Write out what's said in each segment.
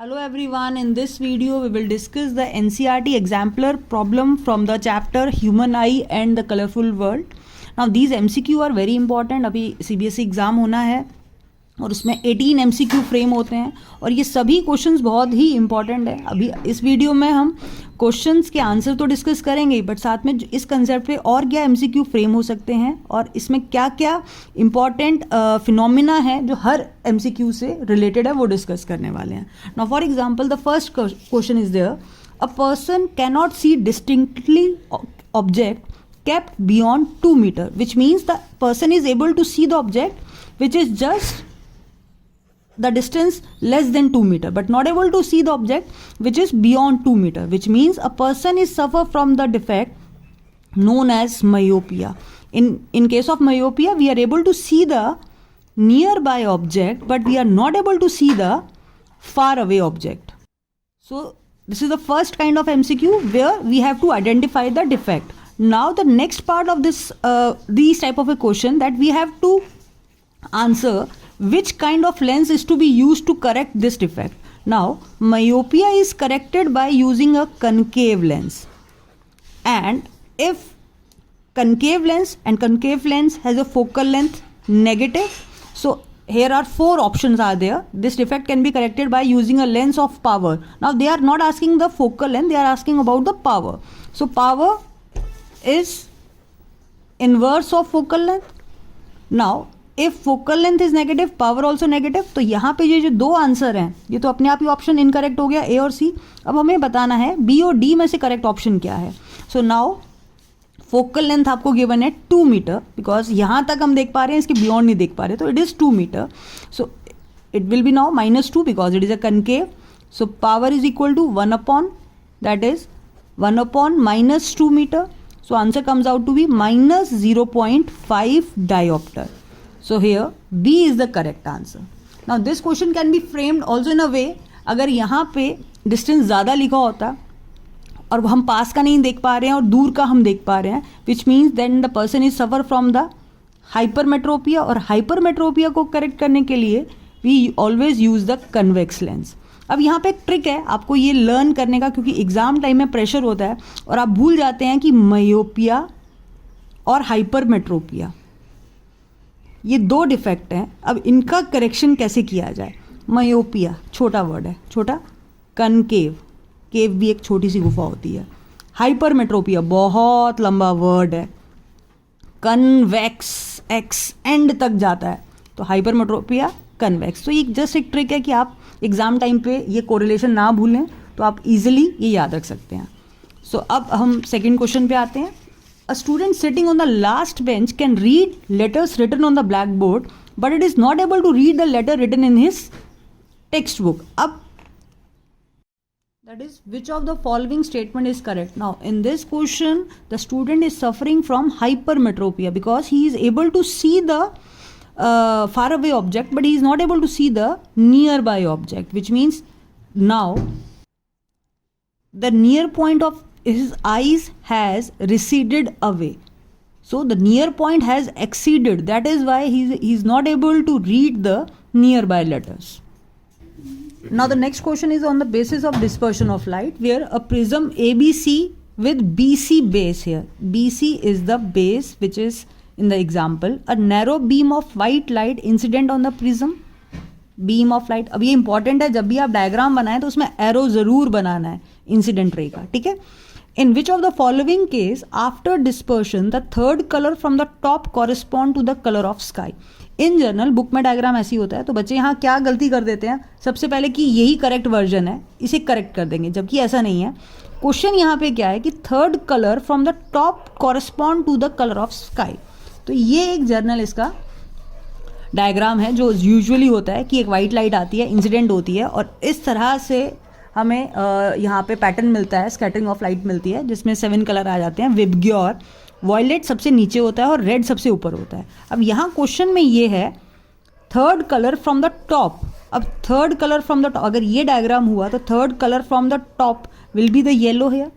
Hello everyone, in this video we will discuss the NCERT exemplar problem from the chapter Human Eye and the Colorful World. Now these MCQ are very important. अभी CBSE exam होना है और उसमें 18 MCQ frame होते हैं और ये सभी क्वेश्चंस बहुत ही इंपॉर्टेंट है. अभी इस वीडियो में हम क्वेश्चंस के आंसर तो डिस्कस करेंगे बट साथ में इस कंसेप्ट पे और क्या MCQ फ्रेम हो सकते हैं और इसमें क्या क्या इंपॉर्टेंट फिनोमिना है जो हर MCQ से रिलेटेड है वो डिस्कस करने वाले हैं. Now for example the first question is there, a person can not see distinctly object kept beyond 2 meter, which means the person is able to see the object which is just the distance less than 2 meter but not able to see the object which is beyond 2 meter, which means a person is suffer from the defect known as myopia. In case of myopia we are able to see the nearby object but we are not able to see the far away object. So this is the first kind of MCQ where we have to identify the defect. Now the next part of this these type of a question that we have to answer which kind of lens is to be used to correct this defect. Now myopia is corrected by using a concave lens, and if concave lens has a focal length negative, so here are 4 options are there. This defect can be corrected by using a lens of power. Now they are not asking the focal length, they are asking about the power. So power is inverse of focal length. Now if focal length is negative, power also negative, तो यहाँ पे ये जो 2 answer हैं ये तो अपने आप ही ऑप्शन इनकरेक्ट हो गया A और C. अब हमें बताना है B और D में से करेक्ट ऑप्शन क्या है. सो नाउ फोकल लेंथ आपको गिवन है 2 मीटर बिकॉज यहाँ तक हम देख पा रहे हैं, इसके बियॉन्ड नहीं देख पा रहे, तो it is 2 metre. So it will be now -2 because it is a concave. So power is equal to 1 upon that is 1 upon -2 metre. So answer comes out to be -0.5 diopter. So here B is the correct answer. Now this question can be framed also in a way, अगर यहाँ पे distance ज़्यादा लिखा होता और हम पास का नहीं देख पा रहे हैं और दूर का हम देख पा रहे हैं, which means then the person is suffer from the hypermetropia, और hypermetropia को correct करने के लिए we always use the convex lens. अब यहाँ पे एक ट्रिक है आपको ये लर्न करने का, क्योंकि एग्ज़ाम टाइम में प्रेशर होता है और आप भूल जाते हैं कि मायोपिया और हाइपरमेट्रोपिया ये 2 डिफेक्ट हैं. अब इनका करेक्शन कैसे किया जाए. मायोपिया छोटा वर्ड है, छोटा. कनकेव, केव भी एक छोटी सी गुफा होती है. हाइपरमेट्रोपिया बहुत लंबा वर्ड है. कन्वेक्स, एक्स एंड तक जाता है, तो हाइपरमेट्रोपिया कन्वेक्स. तो ये जस्ट एक ट्रिक है कि आप एग्ज़ाम टाइम पे ये कोरिलेशन ना भूलें तो आप इजीली ये याद रख सकते हैं. सो अब हम सेकंड क्वेश्चन पे आते हैं. A student sitting on the last bench can read letters written on the black board but it is not able to read the letter written in his text book. अब that is which of the following statement is correct. Now in this question the student is suffering from hypermetropia because he is able to see the far away object but he is not able to see the nearby object, which means now the near point of his eyes has receded away, so the near point has exceeded, that is why he is not able to read the nearby letters. Now the next question is on the basis of dispersion of light, where a prism ABC with BC base, here BC is the base which is in the example, a narrow beam of white light incident on the prism. beam of light, अब ये important है, जब भी आप diagram बनाएं तो उसमें arrow ज़रूर बनाना है इंसिडेंट रे का, ठीक है. In which of the following case after dispersion the third colour from the top correspond to the colour of sky. In general book में डायग्राम ऐसी होता है, तो बच्चे यहाँ क्या गलती कर देते हैं सबसे पहले कि यही करेक्ट वर्जन है, इसे करेक्ट कर देंगे, जबकि ऐसा नहीं है. क्वेश्चन यहाँ पे क्या है कि third colour from the top correspond to the colour of sky. तो ये एक जर्नल इसका डायग्राम है जो यूजुअली होता है कि एक वाइट लाइट आती है, इंसिडेंट होती है और इस तरह से हमें यहाँ पे पैटर्न मिलता है, स्कैटरिंग ऑफ लाइट मिलती है जिसमें 7 कलर आ जाते हैं. विबग्योर वॉयलेट सबसे नीचे होता है और रेड सबसे ऊपर होता है. अब यहाँ क्वेश्चन में ये है third colour from the top. अब third colour from the top, अगर ये डायग्राम हुआ तो third colour from the top will be the yellow here,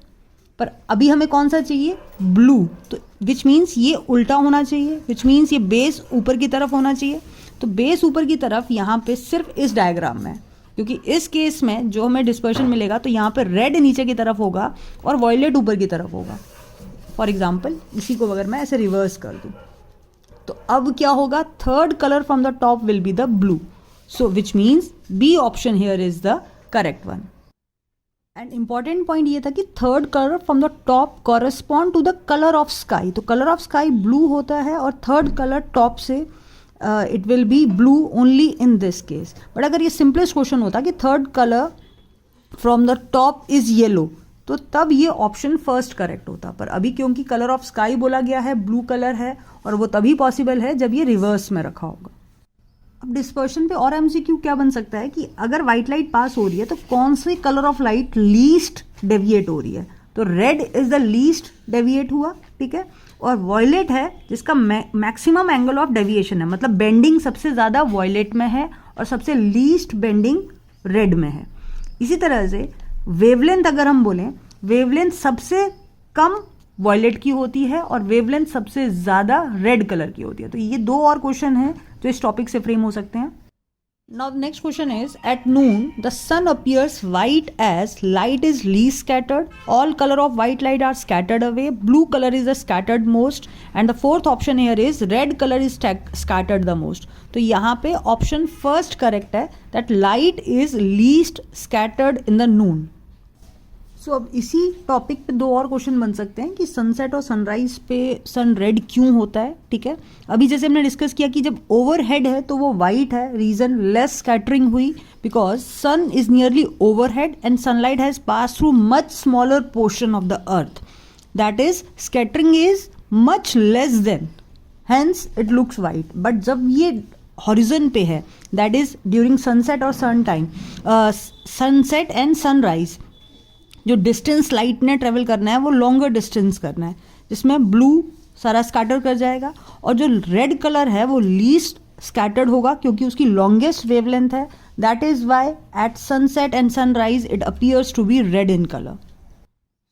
पर अभी हमें कौन सा चाहिए, ब्लू. तो विच मीन्स ये उल्टा होना चाहिए, विच मीन्स ये बेस ऊपर की तरफ होना चाहिए. तो बेस ऊपर की तरफ यहाँ पे सिर्फ इस डायग्राम में क्योंकि इस केस में जो हमें डिस्पर्शन मिलेगा तो यहाँ पे रेड नीचे की तरफ होगा और वॉयलेट ऊपर की तरफ होगा. फॉर एग्जाम्पल इसी को अगर मैं ऐसे रिवर्स कर दूँ तो अब क्या होगा, third colour from the top will be the blue. So which means B option here is the correct one. And important point ये था कि third colour from the top correspond to the colour of sky. तो colour of sky blue होता है और third colour top से it will be blue only in this case. But अगर ये सिंपलेस्ट क्वेश्चन होता कि third colour from the top is yellow तो तब ये ऑप्शन फर्स्ट करेक्ट होता. पर अभी क्योंकि कलर ऑफ स्काई बोला गया है, ब्लू कलर है और वो तभी पॉसिबल है जब ये रिवर्स में रखा होगा. अब डिस्पर्शन पे और एमसीक्यू क्या बन सकता है कि अगर व्हाइट लाइट पास हो रही है तो कौन से colour of light least deviate हो रही है. तो red is the least deviate हुआ, ठीक है, और वॉयलेट है जिसका मैक्सिमम एंगल ऑफ डेविएशन है, मतलब बेंडिंग सबसे ज़्यादा वॉयलेट में है और सबसे लीस्ट बेंडिंग रेड में है. इसी तरह से वेवलेंथ अगर हम बोलें, वेवलेंथ सबसे कम वॉयलेट की होती है और वेवलेंथ सबसे ज़्यादा रेड कलर की होती है. तो ये दो और क्वेश्चन हैं जो इस टॉपिक से फ्रेम हो सकते हैं. Now next question is at noon the sun appears white as light is least scattered. All colour of white light are scattered away. Blue colour is the scattered most and the fourth option here is red colour is scattered the most. तो यहाँ पे option first correct है that light is least scattered in the noon. So अब इसी topic पे दो और question बन सकते हैं कि सनसेट और सनराइज पे सन रेड क्यों होता है, ठीक है. अभी जैसे हमने डिस्कस किया कि जब ओवरहेड है तो वो वाइट है, रीजन लेस स्कैटरिंग हुई because sun is nearly overhead and sunlight has pass through much smaller portion of the earth, that is scattering is much less than, hence it looks white. But जब ये horizon पे है, that is during sunset और सन time, sunset and sunrise, जो distance light ने travel करना है वो लॉन्गर डिस्टेंस करना है, जिसमें ब्लू सारा स्कैटर कर जाएगा और जो रेड कलर है वो लीस्ट स्कैटर्ड होगा क्योंकि उसकी लॉन्गेस्ट वेवलेंथ है. That is why at sunset and sunrise it appears to be red in colour.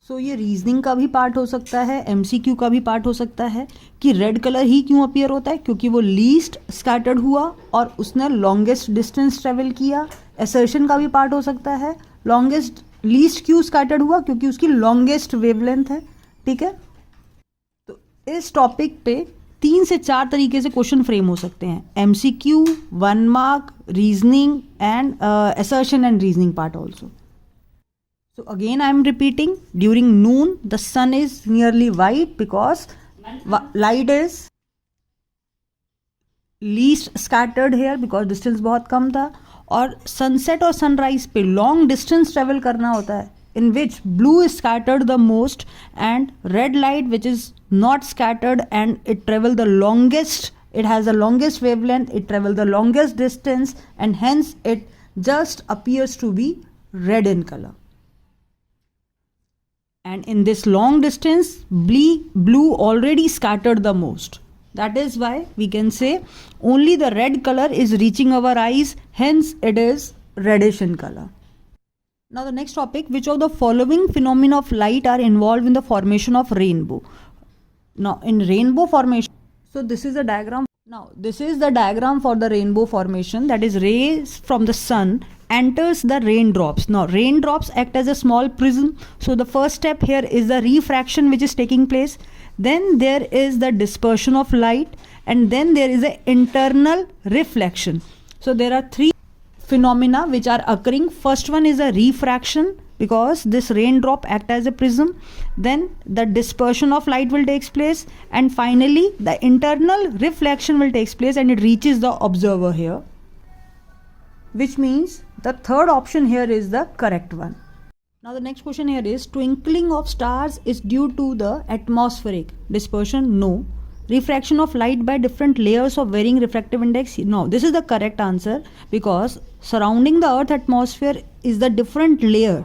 So ये रीजनिंग का भी पार्ट हो सकता है, एमसीक्यू का भी पार्ट हो सकता है कि रेड कलर ही क्यों अपीयर होता है, क्योंकि वो लीस्ट स्कैटर्ड हुआ और उसने लॉन्गेस्ट डिस्टेंस ट्रेवल किया. असर्शन का भी पार्ट हो सकता है, लॉन्गेस्ट लीस्ट क्यों स्कैटर्ड हुआ, क्योंकि उसकी लॉन्गेस्ट वेवलेंथ है, ठीक है. तो इस टॉपिक पे 3 से 4 तरीके से क्वेश्चन फ्रेम हो सकते हैं, MCQ, 1 mark, reasoning and assertion and reasoning part also. So again I am repeating, during noon the sun is nearly white because light is least scattered here because distance बहुत कम था. और sunset और sunrise पे long distance travel करना होता है in which blue is scattered the most and red light which is not scattered and it travel the longest, it has the longest wavelength, it travel the longest distance and hence it just appears to be red in color. And in this long distance blue already scattered the most. That is why we can say only the red color is reaching our eyes, hence it is reddish in color. Now the next topic, which of the following phenomena of light are involved in the formation of rainbow? Now in rainbow formation, so this is the diagram. Now this is the diagram for the rainbow formation, that is rays from the sun enters the raindrops. Now raindrops act as a small prism, so the first step here is the refraction which is taking place, then there is the dispersion of light and then there is a internal reflection. So there are 3 phenomena which are occurring. First one is a refraction because this raindrop act as a prism, then the dispersion of light will take place and finally the internal reflection will take place and it reaches the observer here, which means the third option here is the correct one. Now the next question here is, twinkling of stars is due to the atmospheric dispersion? No. Refraction of light by different layers of varying refractive index? No. This is the correct answer because surrounding the earth atmosphere is the different layer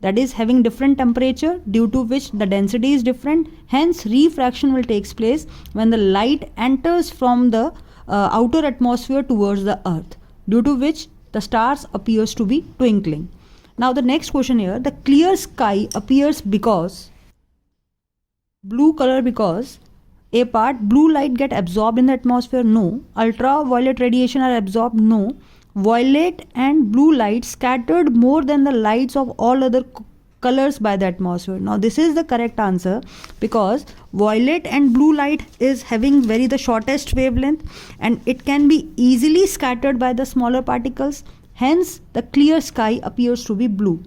that is having different temperature, due to which the density is different, hence refraction will take place when the light enters from the outer atmosphere towards the earth, due to which the stars appears to be twinkling. Now the next question here, the clear sky appears because blue color, because a part blue light get absorbed in the atmosphere? No. Ultraviolet radiation are absorbed? No. violet and blue light scattered more than the lights of all other colors by the atmosphere. Now this is the correct answer because violet and blue light is having very the shortest wavelength and it can be easily scattered by the smaller particles. Hence the clear sky appears to be blue.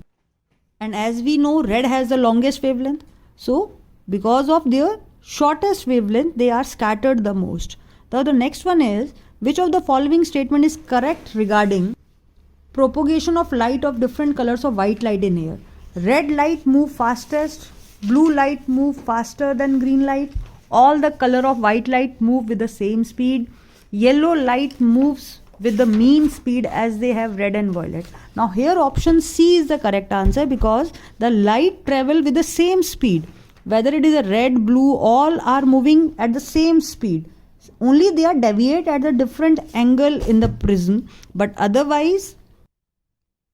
And as we know, red has the longest wavelength. So because of their shortest wavelength, they are scattered the most. Now the next one is, which of the following statement is correct regarding propagation of light of different colors of white light in air? Red light move fastest, blue light move faster than green light, all the color of white light move with the same speed, yellow light moves with the mean speed as they have red and violet. Now here option C is the correct answer because the light travel with the same speed. Whether it is a red, blue, all are moving at the same speed. Only they are deviate at a different angle in the prism, but otherwise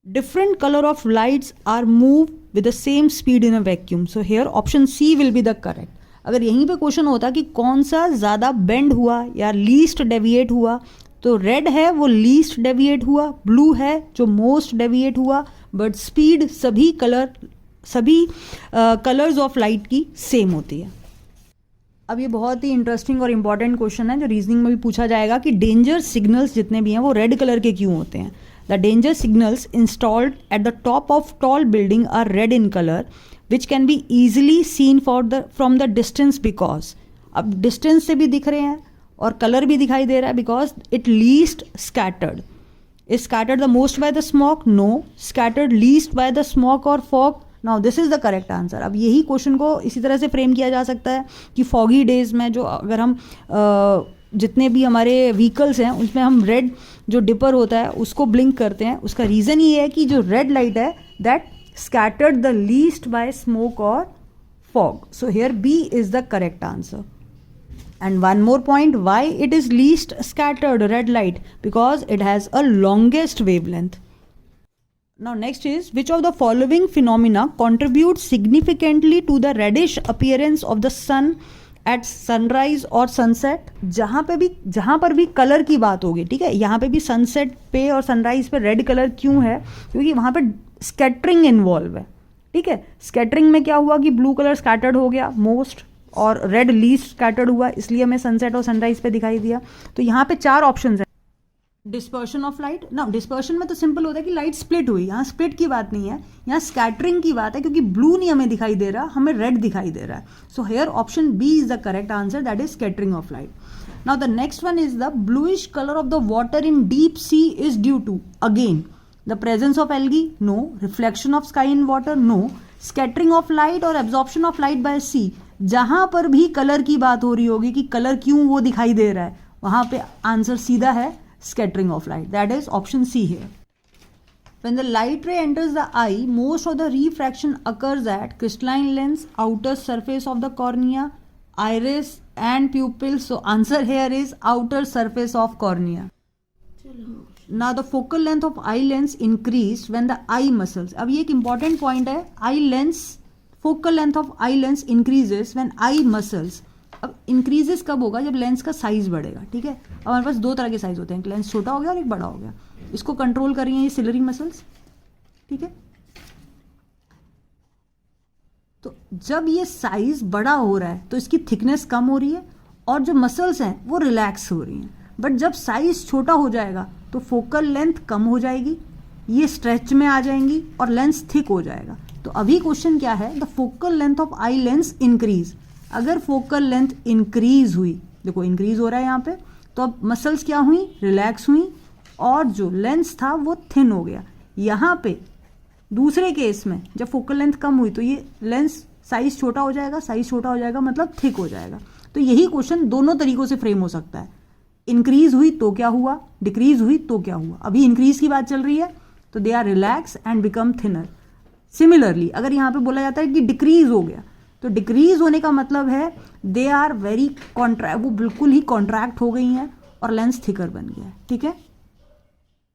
different color of lights are moved with the same speed in a vacuum. So here option C will be the correct. अगर यहीं पे question होता कि कौन सा ज़्यादा bend हुआ या लीस्ट डेविएट हुआ, तो रेड है वो लीस्ट डेविएट हुआ, ब्लू है जो मोस्ट डेविएट हुआ, बट स्पीड सभी कलर्स ऑफ लाइट की सेम होती है. अब ये बहुत ही इंटरेस्टिंग और इम्पॉर्टेंट क्वेश्चन है जो रीजनिंग में भी पूछा जाएगा कि डेंजर सिग्नल्स जितने भी हैं वो रेड कलर के क्यों होते हैं. The danger signals installed at the top of tall building are red in colour which can be easily seen from the distance because, अब डिस्टेंस से भी दिख रहे हैं और कलर भी दिखाई दे रहा है because it least scattered. Is scattered the most by the smoke? No. Scattered least by the smoke और fog? Now this is the correct answer. अब यही क्वेश्चन को इसी तरह से फ्रेम किया जा सकता है कि फॉगी डेज में जो अगर हम जितने भी हमारे व्हीकल्स हैं उसमें हम रेड जो डिपर होता है उसको ब्लिंक करते हैं, उसका रीज़न ये है कि जो रेड लाइट है that scattered the least by smoke और fog. So here B is the correct answer. And one more point, why it is least scattered red light? Because it has a longest wavelength. Now next is, which of the following phenomena contributes significantly to the reddish appearance of the sun at sunrise or sunset? जहाँ पर भी colour की बात होगी, ठीक है, यहाँ पे भी सनसेट पे और सनराइज पे रेड कलर क्यों है? क्योंकि वहाँ पे स्कैटरिंग इन्वॉल्व है. ठीक है, स्कैटरिंग में क्या हुआ कि ब्लू कलर स्कैटर्ड हो गया मोस्ट और रेड लीस्ट स्कैटर्ड हुआ, इसलिए हमें सनसेट और सनराइज पे दिखाई दिया. तो यहाँ पे 4 ऑप्शंस हैं. Dispersion of light. ना डिस्पर्शन में तो सिंपल होता है कि लाइट स्प्लिट हुई, यहाँ स्प्लिट की बात नहीं है, यहाँ स्कैटरिंग की बात है क्योंकि ब्लू नहीं हमें दिखाई दे रहा, हमें रेड दिखाई दे रहा है. So here option B is the correct answer, that is scattering of light. Now the next one is the bluish colour of the water in deep sea is due to again the presence of algae? No. Reflection of sky in water? No. Scattering of light और absorption of light by sea? जहां पर भी colour की बात हो रही होगी कि कलर क्यों वो दिखाई दे रहा है, वहां पे आंसर सीधा है scattering of light, that is option C here. When the light ray enters the eye, most of the refraction occurs at crystalline lens, outer surface of the cornea, iris and pupil. So answer here is outer surface of cornea. Now the focal length of eye lens increased when the eye muscles. अब ये एक important point है, eye lens, focal length of eye lens increases when eye muscles. अब increases कब होगा? जब lens का size बढ़ेगा. ठीक है, अब हमारे पास 2 तरह के साइज होते हैं, एक लेंस छोटा हो गया और एक बड़ा हो गया. इसको कंट्रोल कर रही हैं ये सिलरी मसल्स. ठीक है, तो जब ये साइज बड़ा हो रहा है तो इसकी थिकनेस कम हो रही है और जो मसल्स हैं वो रिलैक्स हो रही हैं. बट जब साइज छोटा हो जाएगा तो फोकल लेंथ कम हो जाएगी, ये स्ट्रेच में आ जाएंगी और लेंस थिक हो जाएगा. तो अभी क्वेश्चन क्या है? The focal length of eye lens increase. अगर फोकल लेंथ इंक्रीज हुई, देखो इंक्रीज हो रहा है यहाँ पे, तो अब मसल्स क्या हुई? रिलैक्स हुई और जो लेंस था वो थिन हो गया. यहाँ पे दूसरे केस में जब फोकल लेंथ कम हुई तो ये लेंस साइज छोटा हो जाएगा, साइज छोटा हो जाएगा मतलब थिक हो जाएगा. तो यही क्वेश्चन दोनों तरीकों से फ्रेम हो सकता है. इंक्रीज हुई तो क्या हुआ, डिक्रीज हुई तो क्या हुआ. अभी इंक्रीज की बात चल रही है तो they are relax and become thinner. Similarly अगर यहाँ पे बोला जाता है कि डिक्रीज हो गया तो डिक्रीज होने का मतलब है दे आर वेरी कॉन्ट्रैक्ट, वो बिल्कुल ही कॉन्ट्रैक्ट हो गई हैं और लेंस थिकर बन गया है. ठीक है,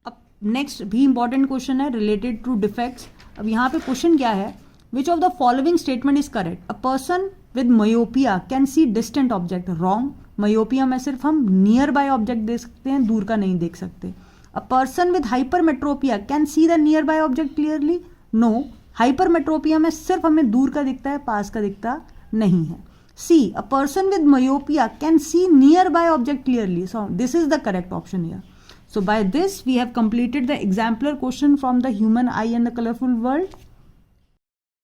अब नेक्स्ट भी इंपॉर्टेंट क्वेश्चन है रिलेटेड टू डिफेक्ट्स. अब यहाँ पे क्वेश्चन क्या है? Which of the following statement is correct? A person with myopia can see distant object. Wrong. Myopia में सिर्फ हम नियर बाय ऑब्जेक्ट देख सकते हैं, दूर का नहीं देख सकते. A person with hypermetropia can see the nearby object clearly? No, hypermetropia में सिर्फ हमें दूर का दिखता है, पास का दिखता नहीं है. C, a person with myopia can see nearby object clearly. So this is the correct option here. So by this we have completed the exemplar question from the human eye and the colorful world.